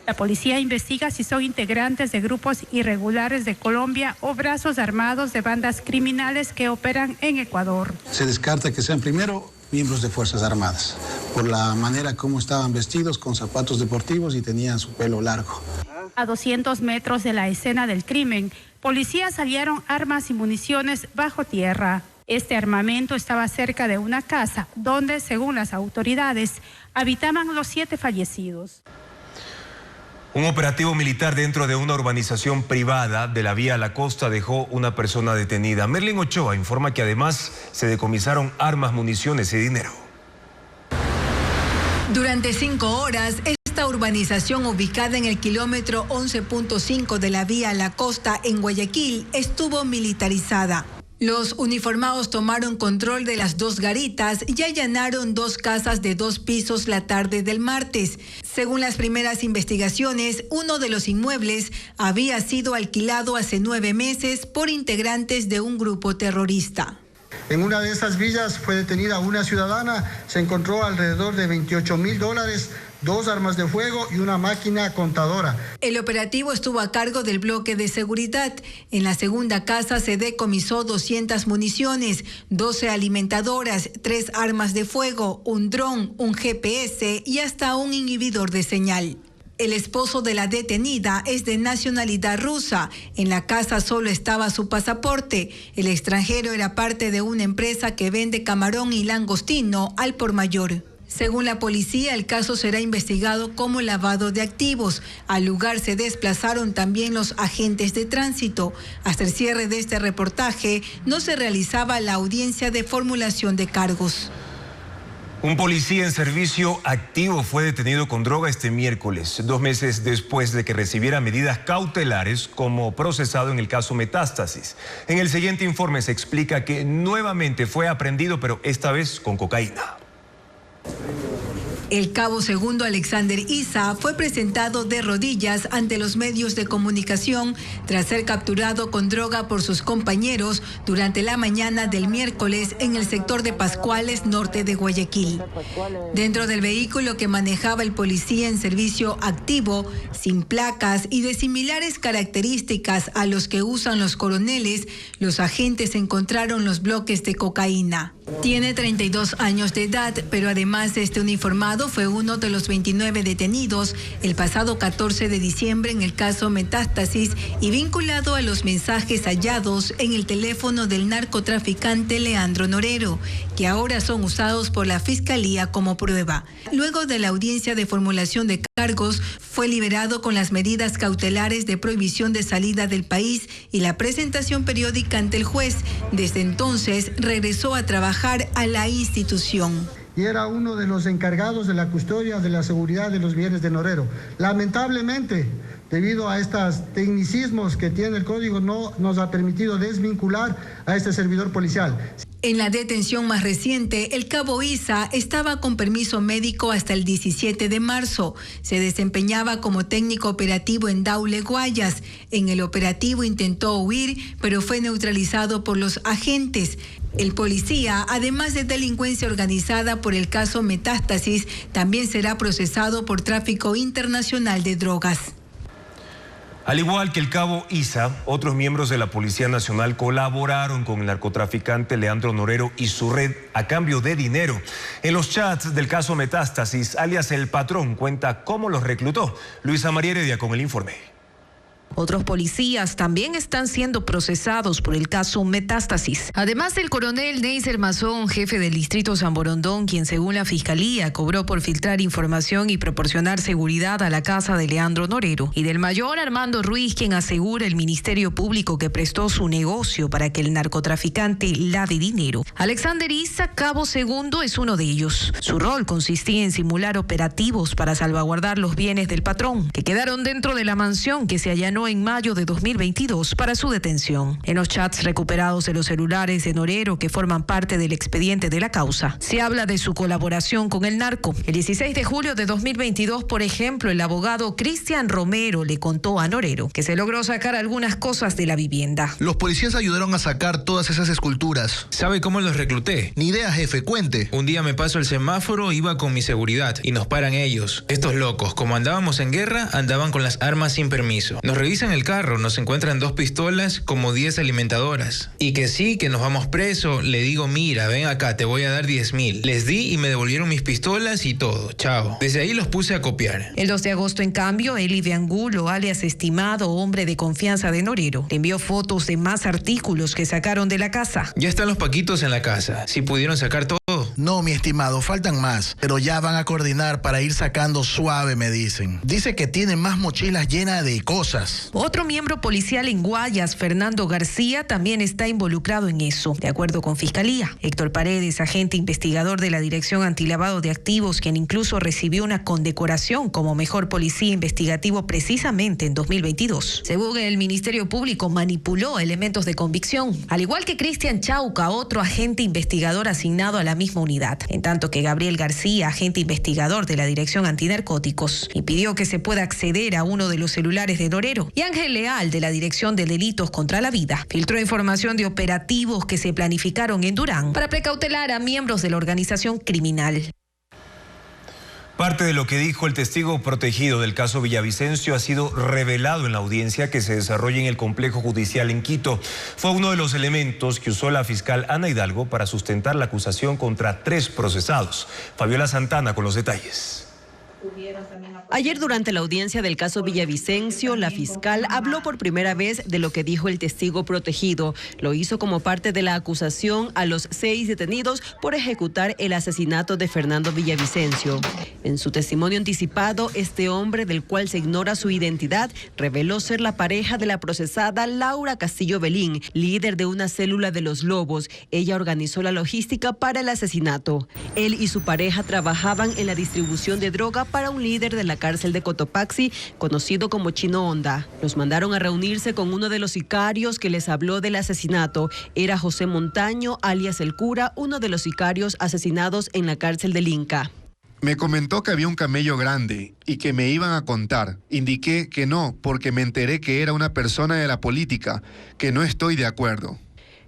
La policía investiga si son integrantes de grupos irregulares de Colombia o brazos armados de bandas criminales que operan en Ecuador. Se descarta que sean primero miembros de Fuerzas Armadas, por la manera como estaban vestidos, con zapatos deportivos y tenían su pelo largo. A 200 metros de la escena del crimen, policías hallaron armas y municiones bajo tierra. Este armamento estaba cerca de una casa donde, según las autoridades, habitaban los 7 fallecidos. Un operativo militar dentro de una urbanización privada de la vía a la costa dejó una persona detenida. Merlin Ochoa informa que además se decomisaron armas, municiones y dinero. Durante 5 horas, esta urbanización ubicada en el kilómetro 11.5 de la vía a la costa en Guayaquil estuvo militarizada. Los uniformados tomaron control de las 2 garitas y allanaron 2 casas de 2 pisos la tarde del martes. Según las primeras investigaciones, uno de los inmuebles había sido alquilado hace 9 meses por integrantes de un grupo terrorista. En una de esas villas fue detenida una ciudadana, se encontró alrededor de $28,000, 2 armas de fuego y una máquina contadora. El operativo estuvo a cargo del bloque de seguridad. En la segunda casa se decomisó 200 municiones, 12 alimentadoras, 3 armas de fuego, un dron, un GPS y hasta un inhibidor de señal. El esposo de la detenida es de nacionalidad rusa. En la casa solo estaba su pasaporte. El extranjero era parte de una empresa que vende camarón y langostino al por mayor. Según la policía, el caso será investigado como lavado de activos. Al lugar se desplazaron también los agentes de tránsito. Hasta el cierre de este reportaje, no se realizaba la audiencia de formulación de cargos. Un policía en servicio activo fue detenido con droga este miércoles, 2 meses después de que recibiera medidas cautelares como procesado en el caso Metástasis. En el siguiente informe se explica que nuevamente fue aprehendido, pero esta vez con cocaína. El cabo segundo Alexander Isa fue presentado de rodillas ante los medios de comunicación tras ser capturado con droga por sus compañeros durante la mañana del miércoles en el sector de Pascuales, norte de Guayaquil. Dentro del vehículo que manejaba el policía en servicio activo, sin placas y de similares características a los que usan los coroneles, los agentes encontraron los bloques de cocaína. Tiene 32 años de edad, pero además este uniformado fue uno de los 29 detenidos el pasado 14 de diciembre en el caso Metástasis y vinculado a los mensajes hallados en el teléfono del narcotraficante Leandro Norero, que ahora son usados por la Fiscalía como prueba. Luego de la audiencia de formulación de cargos, fue liberado con las medidas cautelares de prohibición de salida del país y la presentación periódica ante el juez. Desde entonces regresó a trabajar a la institución. Y era uno de los encargados de la custodia de la seguridad de los bienes de Norero. Lamentablemente, debido a estos tecnicismos que tiene el código, no nos ha permitido desvincular a este servidor policial. En la detención más reciente, el cabo Isa estaba con permiso médico hasta el 17 de marzo. Se desempeñaba como técnico operativo en Daule, Guayas. En el operativo intentó huir, pero fue neutralizado por los agentes. El policía, además de delincuencia organizada por el caso Metástasis, también será procesado por tráfico internacional de drogas. Al igual que el cabo Isa, otros miembros de la Policía Nacional colaboraron con el narcotraficante Leandro Norero y su red a cambio de dinero. En los chats del caso Metástasis, alias El Patrón, cuenta cómo los reclutó. Luisa María Heredia con el informe. Otros policías también están siendo procesados por el caso Metástasis. Además del coronel Neiser Mazón, jefe del distrito San Borondón, quien según la Fiscalía cobró por filtrar información y proporcionar seguridad a la casa de Leandro Norero, y del mayor Armando Ruiz, quien asegura el Ministerio Público que prestó su negocio para que el narcotraficante lave dinero. Alexander Isa, cabo segundo, es uno de ellos. Su rol consistía en simular operativos para salvaguardar los bienes del patrón, que quedaron dentro de la mansión que se allanó en mayo de 2022 para su detención. En los chats recuperados de los celulares de Norero, que forman parte del expediente de la causa, se habla de su colaboración con el narco. El 16 de julio de 2022, por ejemplo, el abogado Cristian Romero le contó a Norero que se logró sacar algunas cosas de la vivienda. Los policías ayudaron a sacar todas esas esculturas. ¿Sabe cómo los recluté? Ni idea, jefe, cuente. Un día me paso el semáforo, iba con mi seguridad y nos paran ellos. Estos locos, como andábamos en guerra, andaban con las armas sin permiso. Nos revisan el carro, nos encuentran 2 pistolas, como 10 alimentadoras. Y que sí, que nos vamos preso. Le digo, mira, ven acá, te voy a dar 10.000. Les di y me devolvieron mis pistolas y todo. Chao. Desde ahí los puse a copiar. El 2 de agosto, en cambio, Eli de Angulo, alias Estimado, hombre de confianza de Norero, le envió fotos de más artículos que sacaron de la casa. Ya están los paquitos en la casa. ¿Sí pudieron sacar todo? No, mi estimado, faltan más. Pero ya van a coordinar para ir sacando suave, me dicen. Dice que tienen más mochilas llenas de cosas. Otro miembro policial en Guayas, Fernando García, también está involucrado en eso, de acuerdo con Fiscalía. Héctor Paredes, agente investigador de la Dirección Antilavado de Activos, quien incluso recibió una condecoración como mejor policía investigativo precisamente en 2022. Según el Ministerio Público, manipuló elementos de convicción, al igual que Cristian Chauca, otro agente investigador asignado a la misma unidad. En tanto que Gabriel García, agente investigador de la Dirección Antinarcóticos, impidió que se pueda acceder a uno de los celulares de Norero. Y Ángel Leal, de la Dirección de Delitos contra la Vida, filtró información de operativos que se planificaron en Durán para precautelar a miembros de la organización criminal. Parte de lo que dijo el testigo protegido del caso Villavicencio ha sido revelado en la audiencia que se desarrolla en el complejo judicial en Quito. Fue uno de los elementos que usó la fiscal Ana Hidalgo para sustentar la acusación contra 3 procesados. Fabiola Santana con los detalles. Ayer, durante la audiencia del caso Villavicencio, la fiscal habló por primera vez de lo que dijo el testigo protegido. Lo hizo como parte de la acusación a los 6 detenidos por ejecutar el asesinato de Fernando Villavicencio. En su testimonio anticipado, este hombre, del cual se ignora su identidad, reveló ser la pareja de la procesada Laura Castillo Belín, líder de una célula de los Lobos. Ella organizó la logística para el asesinato. Él y su pareja trabajaban en la distribución de droga para un líder de la cárcel de Cotopaxi, conocido como Chino Honda. Los mandaron a reunirse con uno de los sicarios que les habló del asesinato. Era José Montaño, alias El Cura, uno de los sicarios asesinados en la cárcel del Inca. Me comentó que había un camello grande y que me iban a contar. Indiqué que no, porque me enteré que era una persona de la política, que no estoy de acuerdo.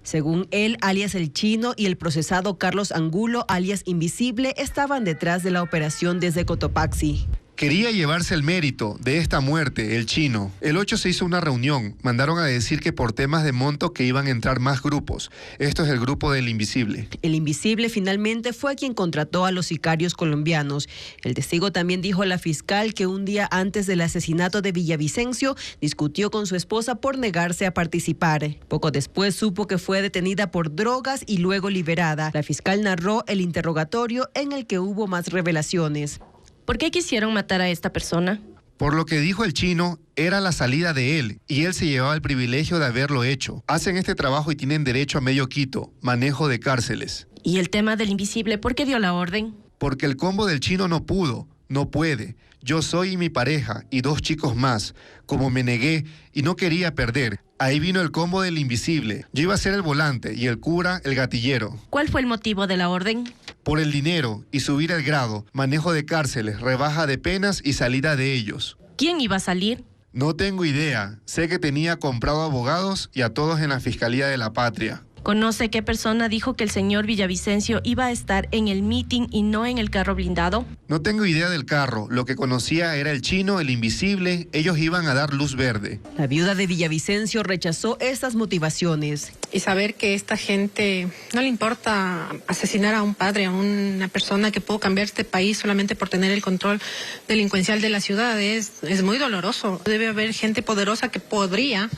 Según él, alias El Chino, y el procesado Carlos Angulo, alias Invisible, estaban detrás de la operación desde Cotopaxi. Quería llevarse el mérito de esta muerte, el Chino. El 8 se hizo una reunión. Mandaron a decir que por temas de monto que iban a entrar más grupos. Esto es el grupo del Invisible. El Invisible finalmente fue quien contrató a los sicarios colombianos. El testigo también dijo a la fiscal que un día antes del asesinato de Villavicencio discutió con su esposa por negarse a participar. Poco después supo que fue detenida por drogas y luego liberada. La fiscal narró el interrogatorio en el que hubo más revelaciones. ¿Por qué quisieron matar a esta persona? Por lo que dijo el Chino, era la salida de él y él se llevaba el privilegio de haberlo hecho. Hacen este trabajo y tienen derecho a medio quito, manejo de cárceles. ¿Y el tema del Invisible, por qué dio la orden? Porque el combo del Chino no pudo, no puede. Yo soy mi pareja y 2 chicos más. Como me negué y no quería perder, ahí vino el combo del Invisible. Yo iba a ser el volante y el cura el gatillero. ¿Cuál fue el motivo de la orden? Por el dinero y subir el grado, manejo de cárceles, rebaja de penas y salida de ellos. ¿Quién iba a salir? No tengo idea. Sé que tenía comprado abogados y a todos en la Fiscalía de la Patria. ¿Conoce qué persona dijo que el señor Villavicencio iba a estar en el meeting y no en el carro blindado? No tengo idea del carro. Lo que conocía era el Chino, el Invisible. Ellos iban a dar luz verde. La viuda de Villavicencio rechazó estas motivaciones. Y saber que esta gente no le importa asesinar a un padre, a una persona que pudo cambiar este país solamente por tener el control delincuencial de la ciudad, es muy doloroso. Debe haber gente poderosa que podría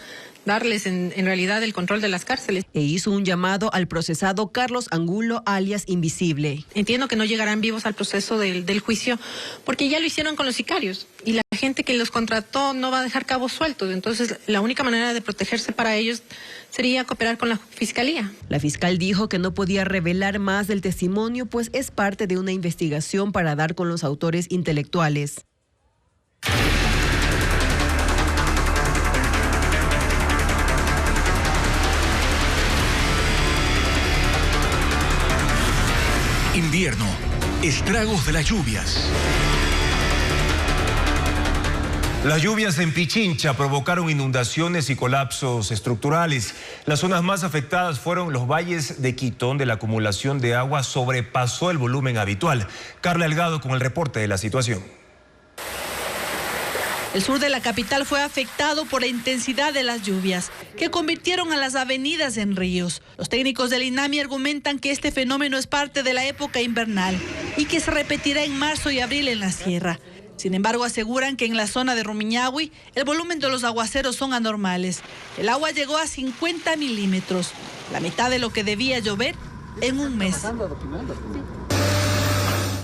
darles en realidad el control de las cárceles. E hizo un llamado al procesado Carlos Angulo, alias Invisible. Entiendo que no llegarán vivos al proceso del juicio, porque ya lo hicieron con los sicarios, y la gente que los contrató no va a dejar cabos sueltos. Entonces, la única manera de protegerse para ellos sería cooperar con la fiscalía. La fiscal dijo que no podía revelar más del testimonio, pues es parte de una investigación para dar con los autores intelectuales. Invierno, estragos de las lluvias. Las lluvias en Pichincha provocaron inundaciones y colapsos estructurales. Las zonas más afectadas fueron los valles de Quito, donde la acumulación de agua sobrepasó el volumen habitual. Carla Delgado con el reporte de la situación. El sur de la capital fue afectado por la intensidad de las lluvias, que convirtieron a las avenidas en ríos. Los técnicos del INAMI argumentan que este fenómeno es parte de la época invernal y que se repetirá en marzo y abril en la sierra. Sin embargo, aseguran que en la zona de Rumiñahui el volumen de los aguaceros son anormales. El agua llegó a 50 milímetros, la mitad de lo que debía llover en un mes.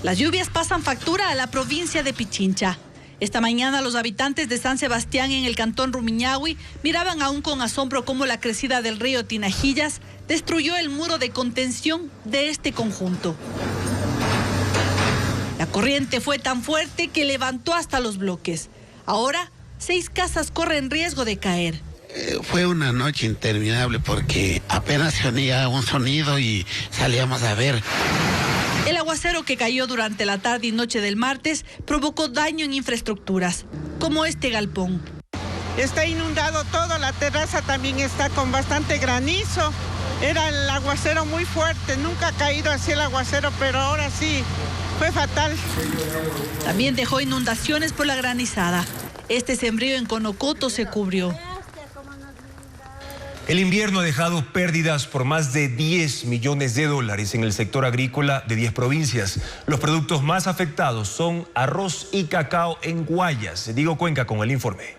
Las lluvias pasan factura a la provincia de Pichincha. Esta mañana los habitantes de San Sebastián en el cantón Rumiñahui miraban aún con asombro cómo la crecida del río Tinajillas destruyó el muro de contención de este conjunto. La corriente fue tan fuerte que levantó hasta los bloques. Ahora, 6 casas corren riesgo de caer. Fue una noche interminable porque apenas se oía un sonido y salíamos a ver. El aguacero que cayó durante la tarde y noche del martes provocó daño en infraestructuras, como este galpón. Está inundado todo, la terraza también está con bastante granizo. Era el aguacero muy fuerte, nunca ha caído así el aguacero, pero ahora sí, fue fatal. También dejó inundaciones por la granizada. Este sembrío en Conocoto se cubrió. El invierno ha dejado pérdidas por más de 10 millones de dólares en el sector agrícola de 10 provincias. Los productos más afectados son arroz y cacao en Guayas. Diego Cuenca con el informe.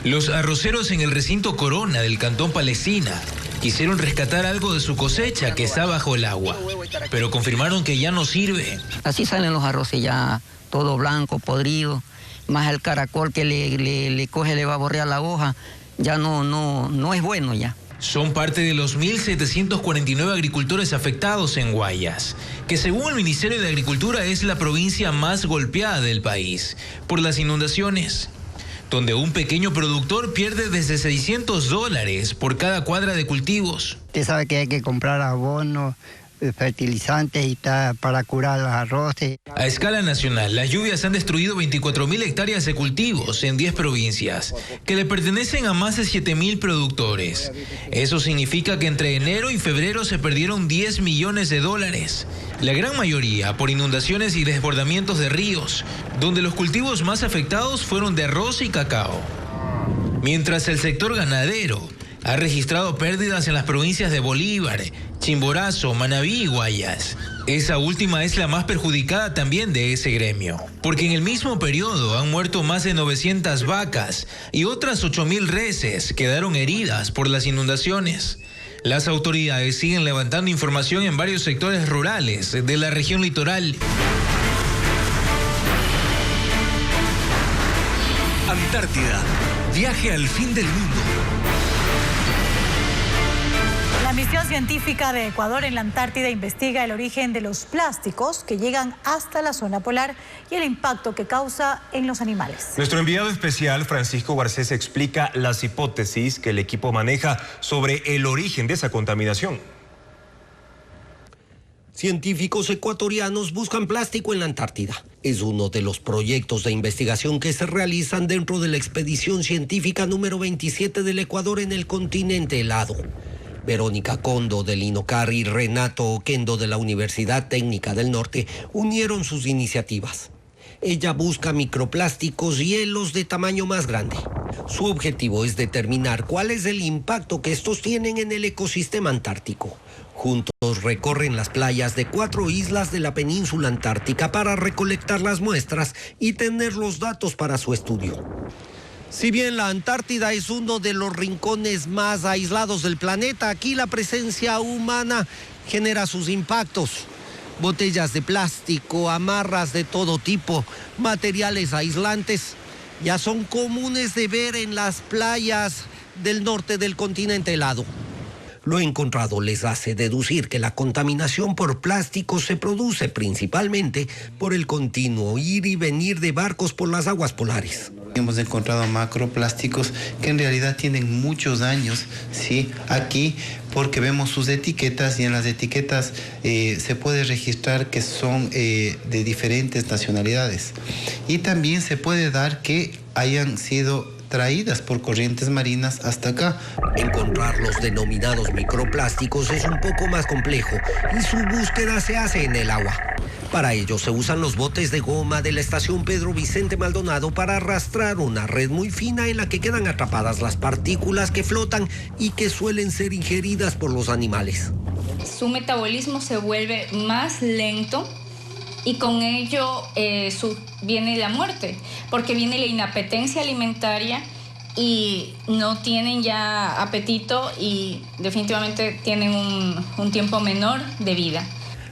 Los arroceros en el recinto Corona del Cantón Palestina quisieron rescatar algo de su cosecha que está bajo el agua, pero confirmaron que ya no sirve. Así salen los arroces ya, todo blanco, podrido, más el caracol que le coge, le va a borrear la hoja, ya no es bueno ya. Son parte de los 1.749 agricultores afectados en Guayas, que según el Ministerio de Agricultura es la provincia más golpeada del país por las inundaciones, donde un pequeño productor pierde desde $600 por cada cuadra de cultivos. Usted sabe que hay que comprar abono, fertilizantes y tal para curar los arroces. A escala nacional, las lluvias han destruido 24.000 hectáreas de cultivos en 10 provincias, que le pertenecen a más de 7.000 productores. Eso significa que entre enero y febrero se perdieron 10 millones de dólares. La gran mayoría por inundaciones y desbordamientos de ríos, donde los cultivos más afectados fueron de arroz y cacao. Mientras el sector ganadero ha registrado pérdidas en las provincias de Bolívar, Chimborazo, Manabí y Guayas. Esa última es la más perjudicada también de ese gremio, porque en el mismo periodo han muerto más de 900 vacas y otras 8.000 reses quedaron heridas por las inundaciones. Las autoridades siguen levantando información en varios sectores rurales de la región litoral. Antártida, viaje al fin del mundo. La misión científica de Ecuador en la Antártida investiga el origen de los plásticos que llegan hasta la zona polar y el impacto que causa en los animales. Nuestro enviado especial, Francisco Garcés, explica las hipótesis que el equipo maneja sobre el origen de esa contaminación. Científicos ecuatorianos buscan plástico en la Antártida. Es uno de los proyectos de investigación que se realizan dentro de la expedición científica número 27 del Ecuador en el continente helado. Verónica Condo del INOCAR y Renato Oquendo de la Universidad Técnica del Norte unieron sus iniciativas. Ella busca microplásticos y hielos de tamaño más grande. Su objetivo es determinar cuál es el impacto que estos tienen en el ecosistema antártico. Juntos recorren las playas de 4 islas de la península antártica para recolectar las muestras y tener los datos para su estudio. Si bien la Antártida es uno de los rincones más aislados del planeta, aquí la presencia humana genera sus impactos. Botellas de plástico, amarras de todo tipo, materiales aislantes, ya son comunes de ver en las playas del norte del continente helado. Lo encontrado les hace deducir que la contaminación por plásticos se produce principalmente por el continuo ir y venir de barcos por las aguas polares. Hemos encontrado macroplásticos que en realidad tienen muchos años, ¿sí? Aquí porque vemos sus etiquetas y en las etiquetas se puede registrar que son de diferentes nacionalidades. Y también se puede dar que hayan sido traídas por corrientes marinas hasta acá. Encontrar los denominados microplásticos es un poco más complejo y su búsqueda se hace en el agua. Para ello se usan los botes de goma de la estación Pedro Vicente Maldonado para arrastrar una red muy fina en la que quedan atrapadas las partículas que flotan y que suelen ser ingeridas por los animales. Su metabolismo se vuelve más lento y con ello viene la muerte, porque viene la inapetencia alimentaria y no tienen ya apetito y definitivamente tienen un tiempo menor de vida.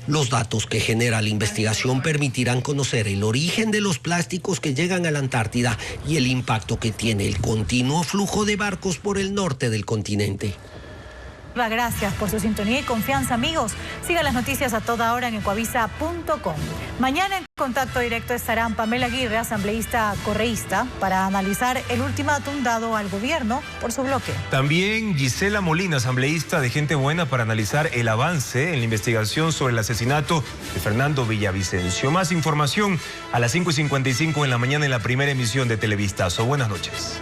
Los datos que genera la investigación permitirán conocer el origen de los plásticos que llegan a la Antártida y el impacto que tiene el continuo flujo de barcos por el norte del continente. Gracias por su sintonía y confianza, amigos. Sigan las noticias a toda hora en ecuavisa.com. Mañana en contacto directo estarán Pamela Aguirre, asambleísta correísta, para analizar el ultimátum dado al gobierno por su bloque. También Gisela Molina, asambleísta de Gente Buena, para analizar el avance en la investigación sobre el asesinato de Fernando Villavicencio. Más información a las 5:55 en la mañana en la primera emisión de Televistazo. Buenas noches.